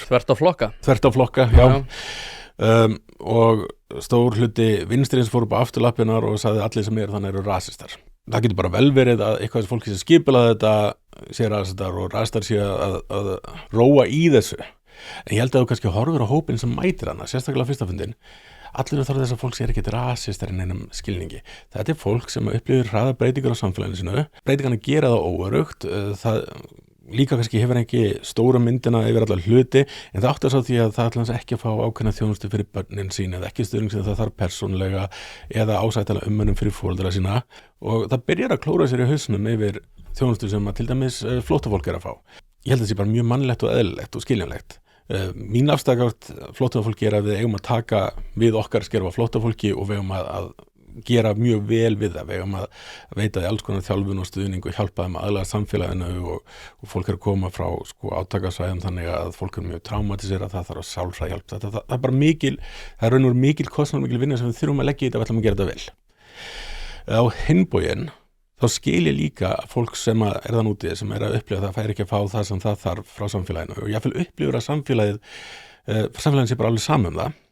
Þvert á flokka, já. Og stór hluti vinstriðins fór upp á afturlappirnar og sagði allir sem þannig eru rasistar. Það getur bara vel verið að eitthvað sem fólki sem skipulaði þetta sé rasistar og rasistar sé að róa í þessu. En ég held að þú kannski horfir á hópinn sem mætir hana, sérstaklega fyrstafundin. Allir þarf þess að fólk sé ekkert rasistar í neinum skilningi. Þetta fólk sem upplifir hraða breytingar á samfélaginu sínu. Breytingarna gera það óöruggt. Það líka kannski hefur ekki stóra myndina yfir allar hluti, en það átti að sá því að það ætla ekki að fá ákveðna þjónustu fyrir börnin sín eða ekki stuðning sem það þarf persónlega eða ásættanlega umönnum fyrir foreldra sína og það byrjar að klóra sér í hausnum yfir þjónustu sem að til dæmis flóttafólk er að fá. Ég held að það sé bara mjög mannlegt og eðlilegt og skiljanlegt. Mín afstakart flóttafólki er að við eigum að taka við okkar skerfa flóttafólki og við eigum að gera mjög vel við það, við eigum að veita því alls konar þjálfun og stuðning og hjálpa þeim að aðlaga samfélaginu og fólk er að koma frá átakasvæðum þannig að fólk er mjög traumatisera, það þarf að sálfræða hjálp, það er bara mikil, það er raun og veru mikil kostnaður, mikil vinna sem við þurfum að leggja í þetta og ætlum að gera þetta vel. Á hinn bóginn þá skil ég líka fólk sem er þann úti sem er að upplifa það fær ekki að fá það sem það þarf frá samfélaginu og jáfnvel upplifur að samfélagið sé bara alveg saman það.